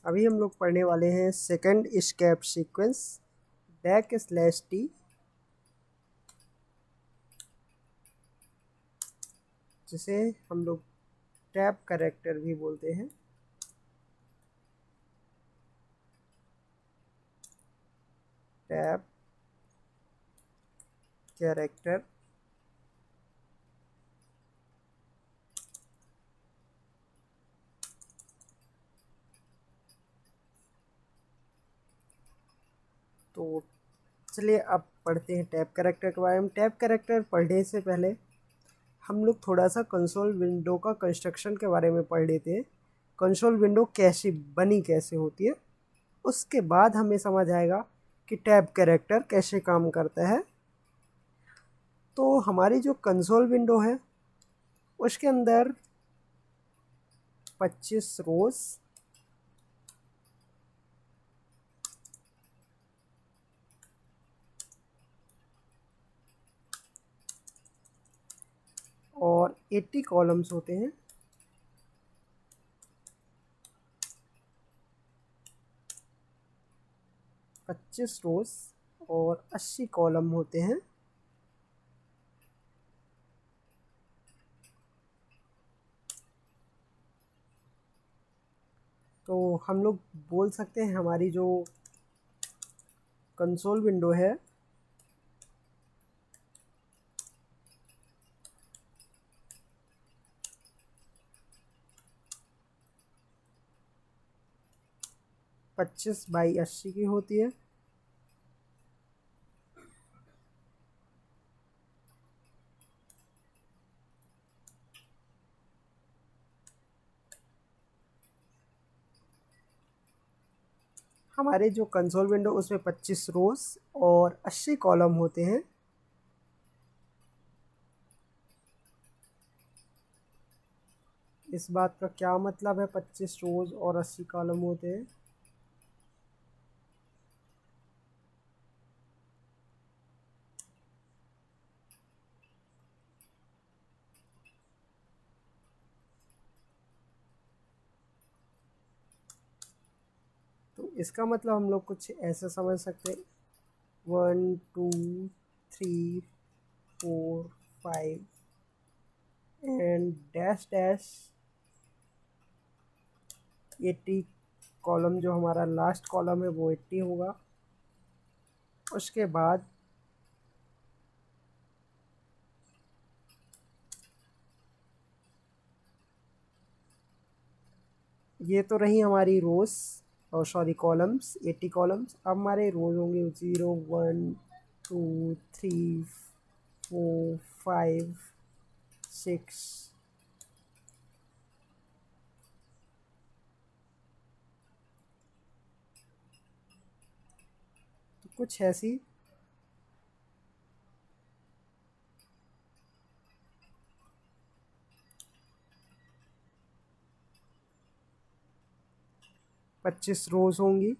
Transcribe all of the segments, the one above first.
अभी हम लोग पढ़ने वाले हैं सेकंड एस्केप सीक्वेंस बैक/t, जिसे हम लोग टैब कैरेक्टर भी बोलते हैं। टैब कैरेक्टर तो चलिए अब पढ़ते हैं टैब कैरेक्टर के बारे में। टैब कैरेक्टर पढ़ने से पहले हम लोग थोड़ा सा कंसोल विंडो का कंस्ट्रक्शन के बारे में पढ़ लेते हैं। कंसोल विंडो कैसी बनी, कैसे होती है, उसके बाद हमें समझ आएगा कि टैब कैरेक्टर कैसे काम करता है। तो हमारी जो कंसोल विंडो है उसके अंदर 25 रोज और 80 कॉलम्स होते हैं। 25 रोज और 80 कॉलम होते हैं। तो हम लोग बोल सकते हैं हमारी जो कंसोल विंडो है पच्चीस बाई 80 की होती है। हमारे जो कंसोल विंडो उसमें 25 रोज और 80 कॉलम होते हैं। इस बात का क्या मतलब है 25 रोज और 80 कॉलम होते हैं? तो इसका मतलब हम लोग कुछ ऐसे समझ सकते हैं, 1 2 3 4 5 एंड डैश डैश 80 कॉलम। जो हमारा लास्ट कॉलम है वो 80 होगा। उसके बाद ये तो रही हमारी रोज और सॉरी कॉलम्स, 80 कॉलम्स। अब हमारे रोज होंगे 0 1 2 3 4 5 6। तो कुछ ऐसी 25 रोज होंगी।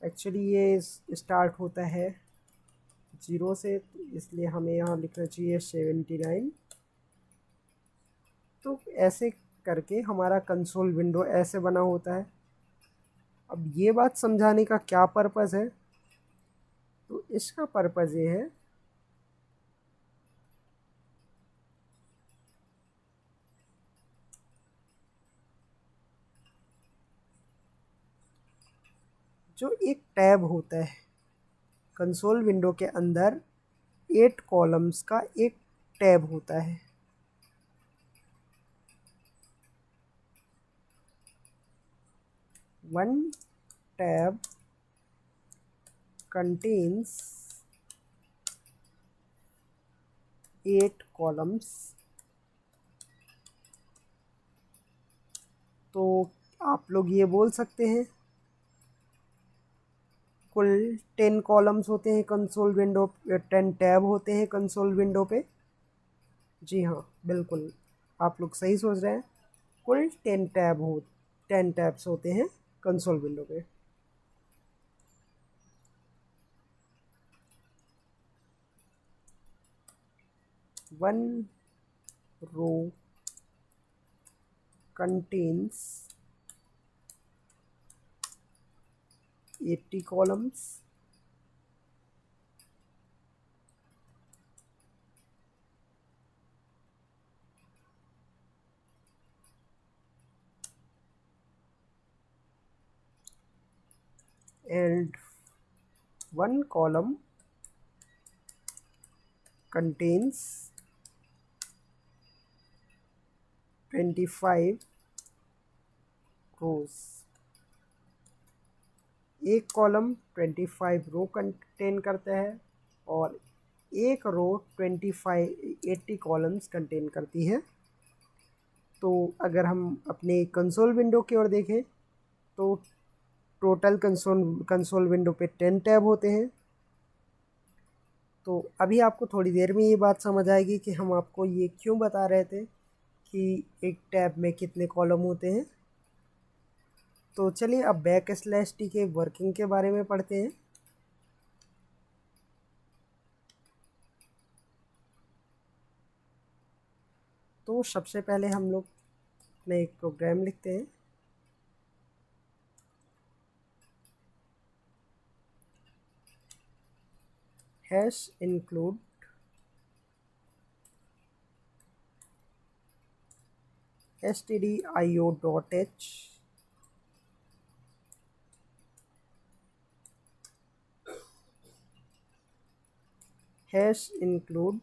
एक्चुअली ये स्टार्ट होता है 0 से, इसलिए हमें यहाँ लिखना चाहिए 79। तो ऐसे करके हमारा कंसोल विंडो ऐसे बना होता है। अब ये बात समझाने का क्या पर्पज़ है? तो इसका पर्पज़ ये है जो एक टैब होता है कंसोल विंडो के अंदर, 8 कॉलम्स का एक टैब होता है। One tab contains 8 columns. तो आप लोग ये बोल सकते हैं कुल 10 कॉलम्स होते हैं कंसोल विंडो, 10 टैब होते हैं कंसोल विंडो पे। जी हाँ, बिल्कुल आप लोग सही सोच रहे हैं। कुल 10 टैब्स होते हैं कंसोल विंडो पे। One row contains 80 columns and one column contains 25 rows। एक कॉलम 25 रो कंटेन करता है और एक रो 80 कॉलम्स कंटेन करती है। तो अगर हम अपने कंसोल विंडो की ओर देखें तो टोटल कंसोल विंडो पे 10 टैब होते हैं। तो अभी आपको थोड़ी देर में ये बात समझ आएगी कि हम आपको ये क्यों बता रहे थे कि एक टैब में कितने कॉलम होते हैं। तो चलिए अब बैकस्लैश टी के वर्किंग के बारे में पढ़ते हैं। तो सबसे पहले हम लोग में एक प्रोग्राम लिखते हैं। Hash include stdio.h hash include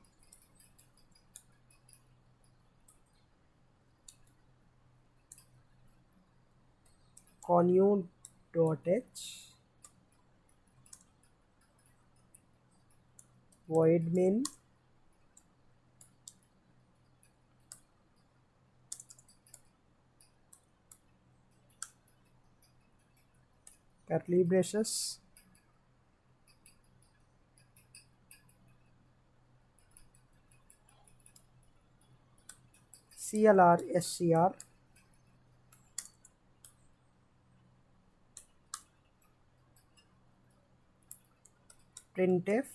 conio.h void main curly braces clr scr printf।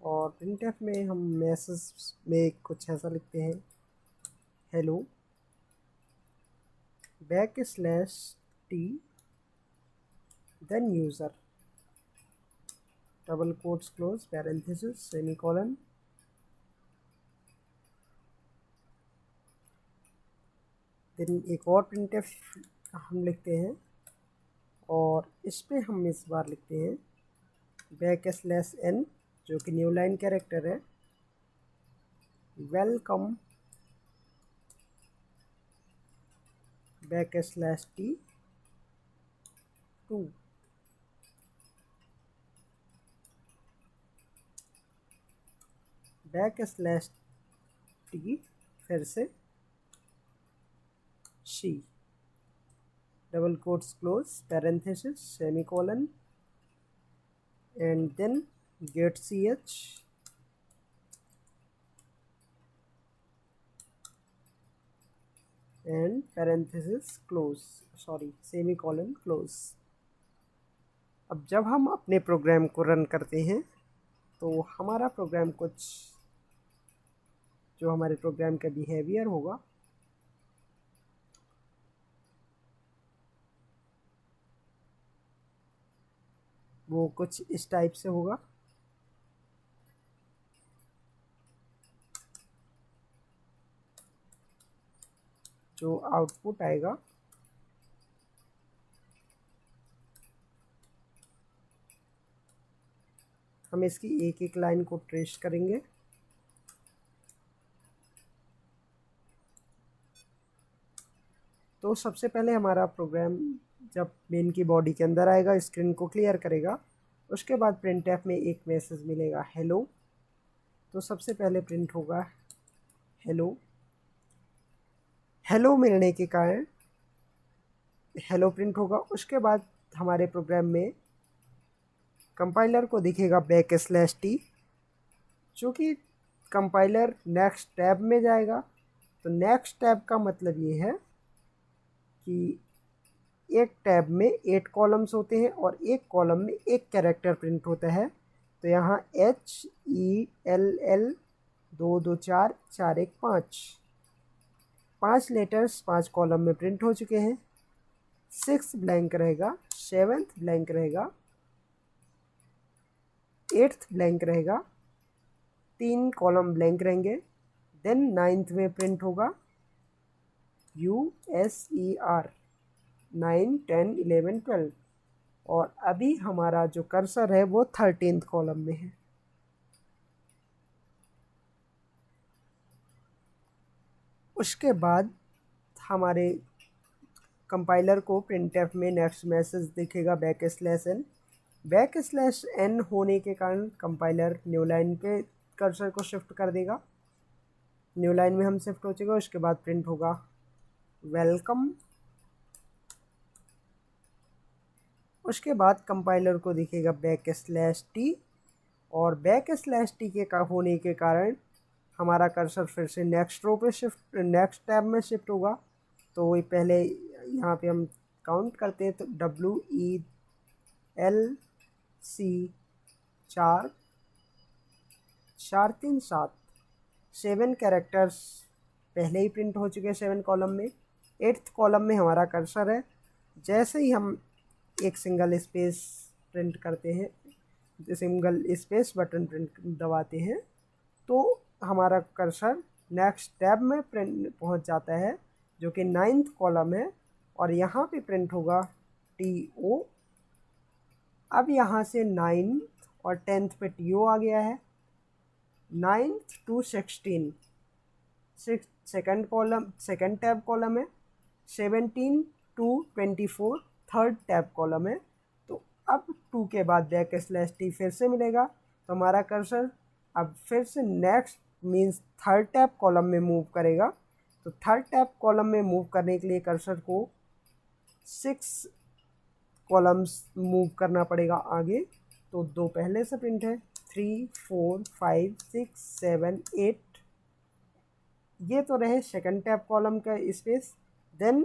और printf में हम मैसेज में कुछ ऐसा लिखते हैं, hello \t then user double quotes close parenthesis semicolon. Then एक और printf हम लिखते हैं और इस पे हम इस बार लिखते हैं \n जो कि न्यू लाइन कैरेक्टर है, वेलकम \t टू। \t फिर से she double quotes close parenthesis semicolon and then get ch and parenthesis close semicolon close. अब जब हम अपने प्रोग्राम को रन करते हैं तो हमारा प्रोग्राम कुछ जो हमारे प्रोग्राम का बिहेवियर होगा वो कुछ इस टाइप से होगा। जो आउटपुट आएगा हम इसकी एक एक लाइन को ट्रेस करेंगे। तो सबसे पहले हमारा प्रोग्राम जब मेन की बॉडी के अंदर आएगा स्क्रीन को क्लियर करेगा, उसके बाद printf में एक मैसेज मिलेगा हेलो। तो सबसे पहले प्रिंट होगा हेलो। हेलो मिलने के कारण हेलो प्रिंट होगा। उसके बाद हमारे प्रोग्राम में कंपाइलर को दिखेगा \t जो कि कंपाइलर नेक्स्ट टैब में जाएगा। तो नेक्स्ट टैब का मतलब ये है कि एक टैब में 8 कॉलम्स होते हैं और एक कॉलम में एक कैरेक्टर प्रिंट होता है। तो यहाँ HELL दो दो चार, चार एक पाँच, 5 लेटर्स 5 कॉलम में प्रिंट हो चुके हैं। 6 ब्लैंक रहेगा, 7th ब्लैंक रहेगा, 8th ब्लैंक रहेगा, 3 कॉलम ब्लैंक रहेंगे। देन 9th में प्रिंट होगा USER, 9, 10, 11, 12। और अभी हमारा जो कर्सर है वो 13th कॉलम में है। उसके बाद हमारे कंपाइलर को printf में नेक्स्ट मैसेज दिखेगा बैकस्लैश n होने के कारण कंपाइलर न्यू लाइन पे कर्सर को शिफ्ट कर देगा। न्यू लाइन में हम शिफ्ट हो चुके। उसके बाद प्रिंट होगा वेलकम। उसके बाद कंपाइलर को दिखेगा बैकस्लैश t, और बैकस्लैश t के होने के कारण हमारा कर्सर फिर से नेक्स्ट रो पे शिफ्ट, नेक्स्ट टैब में शिफ्ट होगा। तो वही पहले यहाँ पे हम काउंट करते हैं तो WELC 4, 4 3 7, 7 कैरेक्टर्स पहले ही प्रिंट हो चुके हैं 7 कॉलम में। 8th कॉलम में हमारा कर्सर है। जैसे ही हम एक सिंगल स्पेस प्रिंट करते हैं, सिंगल स्पेस बटन प्रिंट दबाते हैं, तो हमारा कर्सर नेक्स्ट टैब में प्रिंट पहुंच जाता है जो कि 9th कॉलम है, और यहाँ पे प्रिंट होगा TO। अब यहाँ से 9th और 10th पे TO आ गया है। 9th to 16 second column, second tab column है। 17 to 24 थर्ड टैब कॉलम है। तो अब 2 के बाद बैकस्लैश t फिर से मिलेगा, तो हमारा कर्सर अब फिर से next means third tab column में मूव करेगा। तो थर्ड टैब कॉलम में मूव करने के लिए कर्सर को 6 कॉलम्स मूव करना पड़ेगा आगे। तो 2 पहले से प्रिंट है, 3 4 5 6 7 8। ये तो रहे सेकंड टैब कॉलम का space. Then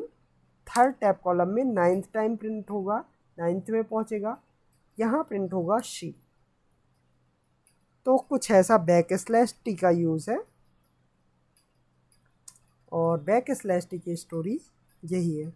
third tab column में 9th टाइम प्रिंट होगा, 9th में पहुंचेगा, यहाँ प्रिंट होगा शी। तो कुछ ऐसा बैकस्लैश t का यूज़ है, और बैकस्लैश t की स्टोरी यही है।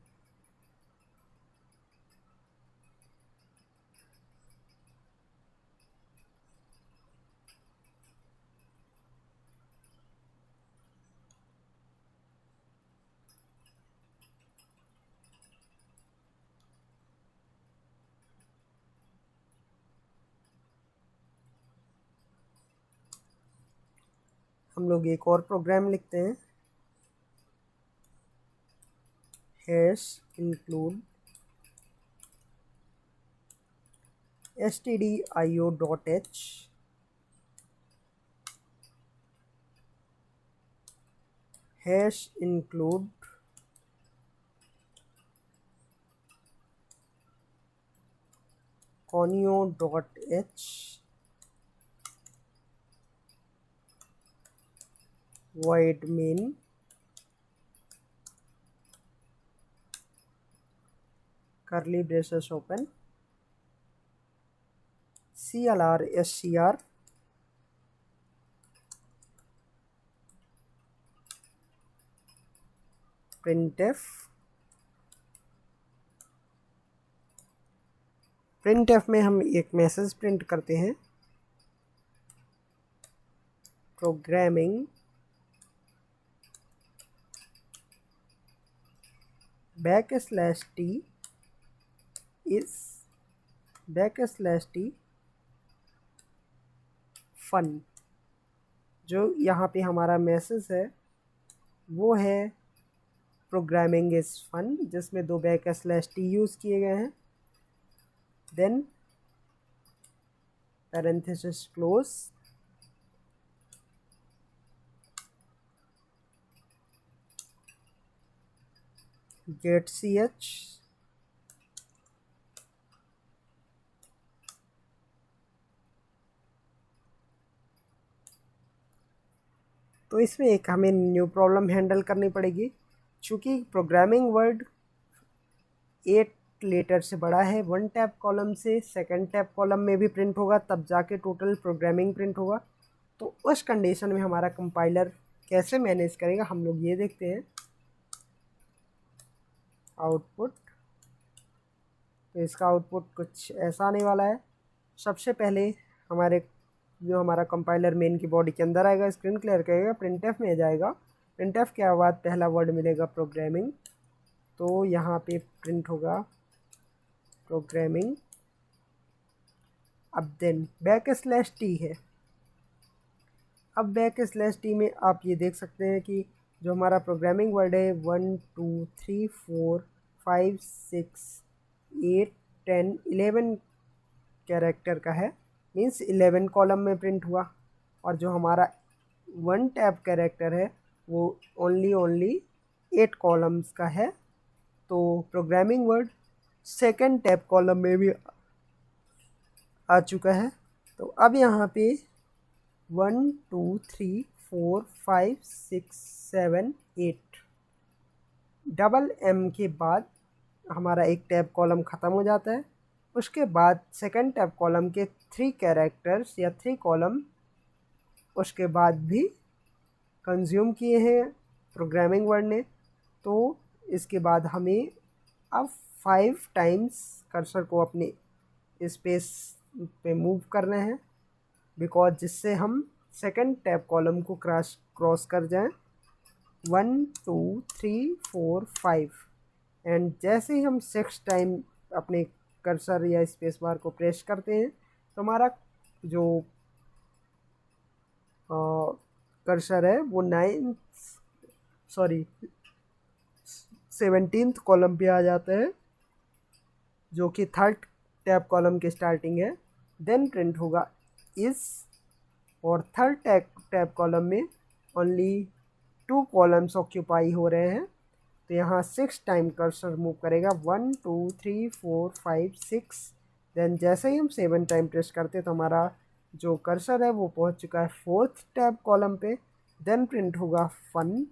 हम लोग एक और प्रोग्राम लिखते हैं, hash include stdio.h hash include conio.h void main curly braces open clr scr printf में हम एक मैसेज प्रिंट करते हैं, programming /t is /t fun। जो यहाँ पे हमारा मैसेज है वो है प्रोग्रामिंग इज़ फन, जिसमें 2 /t यूज़ किए गए हैं। Then parenthesis close, get ch तो इसमें एक हमें न्यू प्रॉब्लम हैंडल करनी पड़ेगी। चूँकि प्रोग्रामिंग वर्ड 8 लेटर से बड़ा है, 1 टैब कॉलम से सेकंड टैब कॉलम में भी प्रिंट होगा, तब जाके टोटल प्रोग्रामिंग प्रिंट होगा। तो उस कंडीशन में हमारा कंपाइलर कैसे मैनेज करेगा हम लोग ये देखते हैं। आउटपुट, तो इसका आउटपुट कुछ ऐसा आने वाला है। सबसे पहले हमारे जो हमारा कंपाइलर मेन की बॉडी के अंदर आएगा, स्क्रीन क्लियर करेगा, प्रिंटफ में जाएगा। प्रिंटफ के बाद पहला वर्ड मिलेगा प्रोग्रामिंग, तो यहाँ पे प्रिंट होगा प्रोग्रामिंग। अब देन \t है। अब \t में आप ये देख सकते हैं कि जो हमारा प्रोग्रामिंग वर्ड है 1 2 3 4 5 6 8 10 11 कैरेक्टर का है, मीन्स 11 कॉलम में प्रिंट हुआ। और जो हमारा 1 टैब कैरेक्टर है वो ओनली 8 कॉलम्स का है। तो programming word second tab column में भी आ चुका है। तो अब यहाँ पे 1 2 3 4 5 6 7 8 डबल एम के बाद हमारा एक टैब कॉलम ख़त्म हो जाता है। उसके बाद सेकंड टैब कॉलम के 3 कैरेक्टर्स या 3 कॉलम उसके बाद भी कंज्यूम किए हैं प्रोग्रामिंग वर्ड ने। तो इसके बाद हमें अब 5 टाइम्स कर्सर को अपने स्पेस पे मूव करना है, बिकॉज जिससे हम सेकंड टैब कॉलम को क्रॉस कर जाएं। 1 2 3 4 5 एंड जैसे ही हम 6 टाइम अपने कर्सर या स्पेस बार को प्रेस करते हैं तो हमारा जो कर्सर है वो 17th कॉलम पे आ जाता है, जो कि थर्ड टैब कॉलम की स्टार्टिंग है। देन प्रिंट होगा इस, और थर्ड टैब कॉलम में ओनली 2 कॉलम्स ऑक्यूपाई हो रहे हैं। तो यहाँ 6 टाइम कर्सर मूव करेगा 1 2 3 4 5 6। देन जैसे ही हम 7 टाइम प्रेस करते हैं तो हमारा जो कर्सर है वो पहुँच चुका है 4th टैब कॉलम पे। देन प्रिंट होगा फन।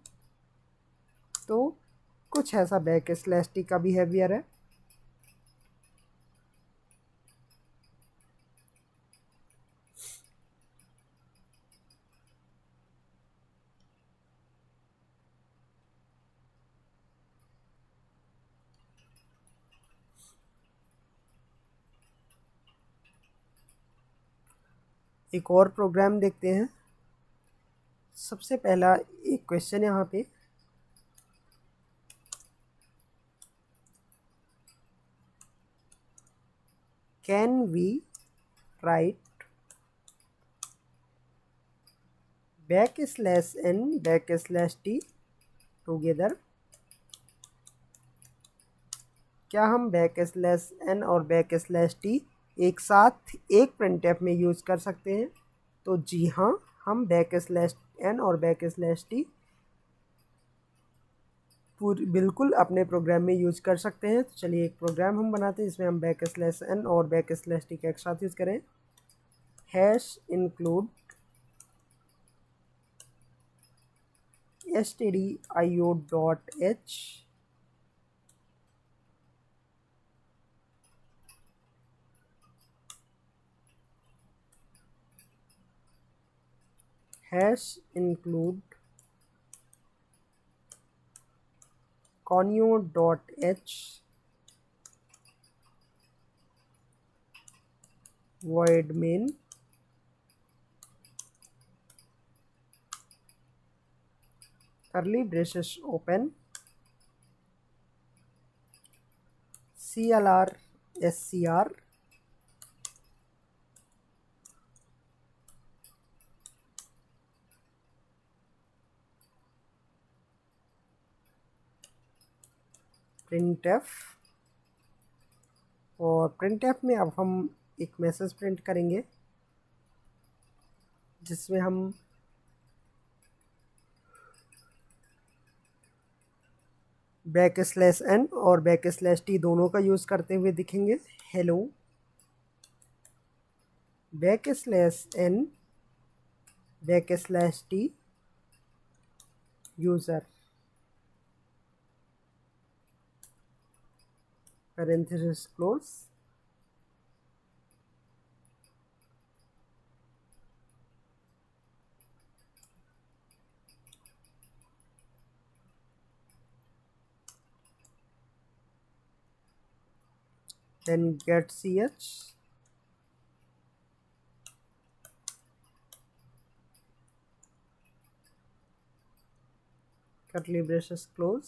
तो कुछ ऐसा \t का बिहेवियर है। एक और प्रोग्राम देखते हैं। सबसे पहला एक क्वेश्चन यहाँ पे, can we write \n\t together. क्या हम \n और \t एक साथ एक प्रिंटफ में यूज़ कर सकते हैं? तो जी हाँ, हम \n और \t बिल्कुल अपने प्रोग्राम में यूज कर सकते हैं। तो चलिए एक प्रोग्राम हम बनाते हैं जिसमें हम \n और \t का एक साथ यूज़ करें। #include stdio.h #include conio.h void main curly braces open clr scr printf। और printf में अब हम एक मैसेज प्रिंट करेंगे जिसमें हम \n और \t दोनों का यूज़ करते हुए दिखेंगे। Hello \n \t user parenthesis close. Then get ch, curly braces close.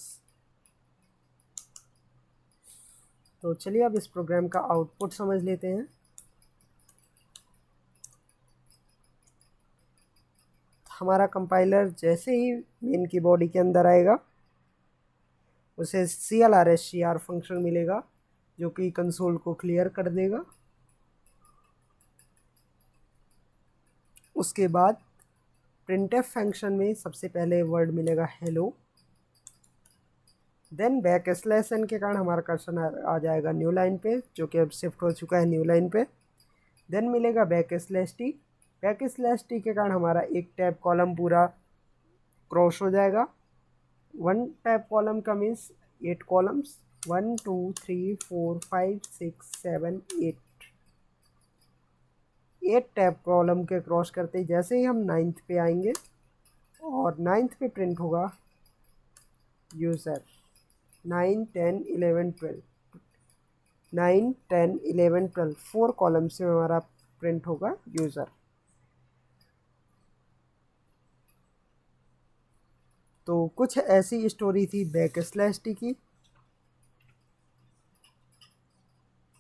तो चलिए अब इस प्रोग्राम का आउटपुट समझ लेते हैं। हमारा कंपाइलर जैसे ही मेन की बॉडी के अंदर आएगा उसे CLRSCR फंक्शन मिलेगा जो कि कंसोल को क्लियर कर देगा। उसके बाद printf फंक्शन में सबसे पहले वर्ड मिलेगा हेलो, देन \n के कारण हमारा कर्सर आ जाएगा न्यू लाइन पे, जो कि अब शिफ्ट हो चुका है न्यू लाइन पे। देन मिलेगा \t, \t के कारण हमारा एक टैब कॉलम पूरा क्रॉस हो जाएगा। 1 टैब कॉलम का मीन्स 8 कॉलम्स, 1 2 3 4 5 6 7 8 टैब कॉलम के क्रॉस करते ही जैसे ही हम 9th पे आएंगे और 9th पे प्रिंट होगा यूज़र 9 10 11 12, 9 10 11 12 4 कॉलम से हमारा प्रिंट होगा यूज़र। तो कुछ ऐसी स्टोरी थी \t की